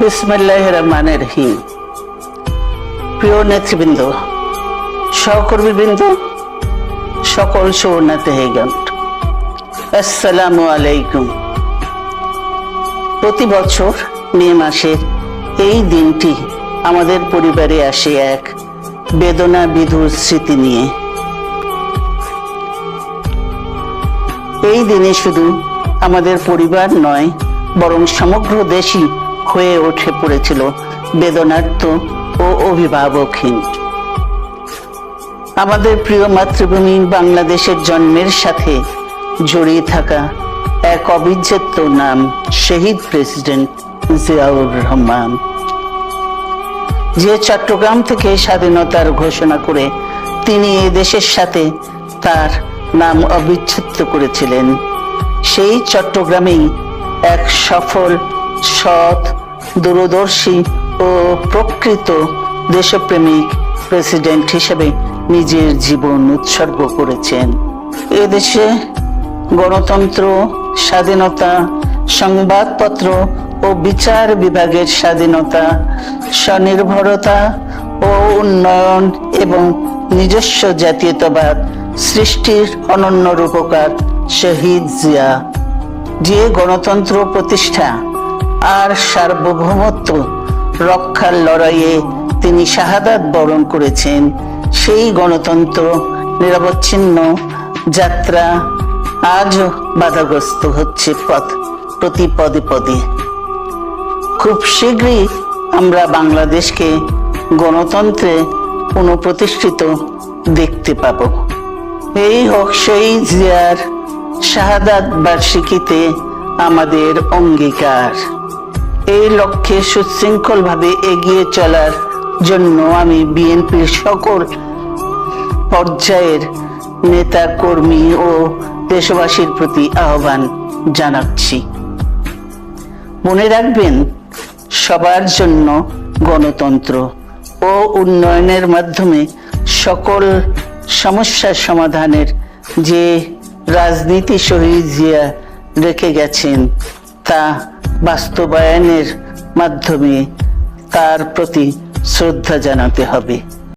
বিসমিল্লাহির রহমানির রহিম। প্রিয় নেতৃবৃন্দ, সহকর্মীবৃন্দ, সকল শরণার্থীগণ, আসসালামু আলাইকুম। প্রতি বছর মে মাসের এই দিনটি আমাদের পরিবারে আসে এক বেদনা বিধুর স্মৃতি নিয়ে। এই দিনে শুধু আমাদের পরিবার নয়, বরং সমগ্র দেশই হয়ে উঠে পড়েছিল বেদনার্ত ও অভিভাবকহীন। আমাদের প্রিয় মাতৃভূমি বাংলাদেশের জন্মের সাথে জড়িয়ে থাকা এক অবিচ্ছেদ্য নাম শহীদ প্রেসিডেন্ট জিয়াউর রহমান, যে চট্টগ্রাম থেকে স্বাধীনতার ঘোষণা করে তিনি এ দেশের সাথে তার নাম অবিচ্ছেদ্য করেছিলেন। সেই চট্টগ্রামেই এক সফল, সৎ, দূরদর্শী ও প্রকৃত দেশপ্রেমিক প্রেসিডেন্ট হিসেবে নিজের জীবন উৎসর্গ করেছেন। এদেশে গণতন্ত্র, স্বাধীনতা, সংবাদপত্র ও বিচার বিভাগের স্বাধীনতা, স্বনির্ভরতা ও উন্নয়ন এবং নিজস্ব জাতীয়তাবাদ সৃষ্টির অনন্য রূপকার শহীদ জিয়া, যে গণতন্ত্র প্রতিষ্ঠা আর সার্বভৌমত্ব রক্ষার লড়াইয়ে তিনি শাহাদাত বরণ করেছেন, সেই গণতন্ত্র নিরবচ্ছিন্ন যাত্রা আজও বাধাগ্রস্ত হচ্ছে প্রতি পদে পদে। খুব শীঘ্রই আমরা বাংলাদেশকে গণতন্ত্রে পুনঃপ্রতিষ্ঠিত দেখতে পাব। এই হোক শহীদ জিয়ার শাহাদাত বার্ষিকীতে আমাদের অঙ্গীকার। এই লক্ষ্যে সুশৃঙ্খলভাবে এগিয়ে চলার জন্য আমি বিএনপির সকল পর্যায়ের নেতা কর্মী ও দেশবাসীর প্রতি আহ্বান জানাচ্ছি। মনে রাখবেন, সবার জন্য গণতন্ত্র ও উন্নয়নের মাধ্যমে সকল সমস্যার সমাধানের যে রাজনীতি শহীদ জিয়া রেখে গেছেন, তা বাস্তবায়নের মাধ্যমে তার প্রতি শ্রদ্ধা জানাতে হবে।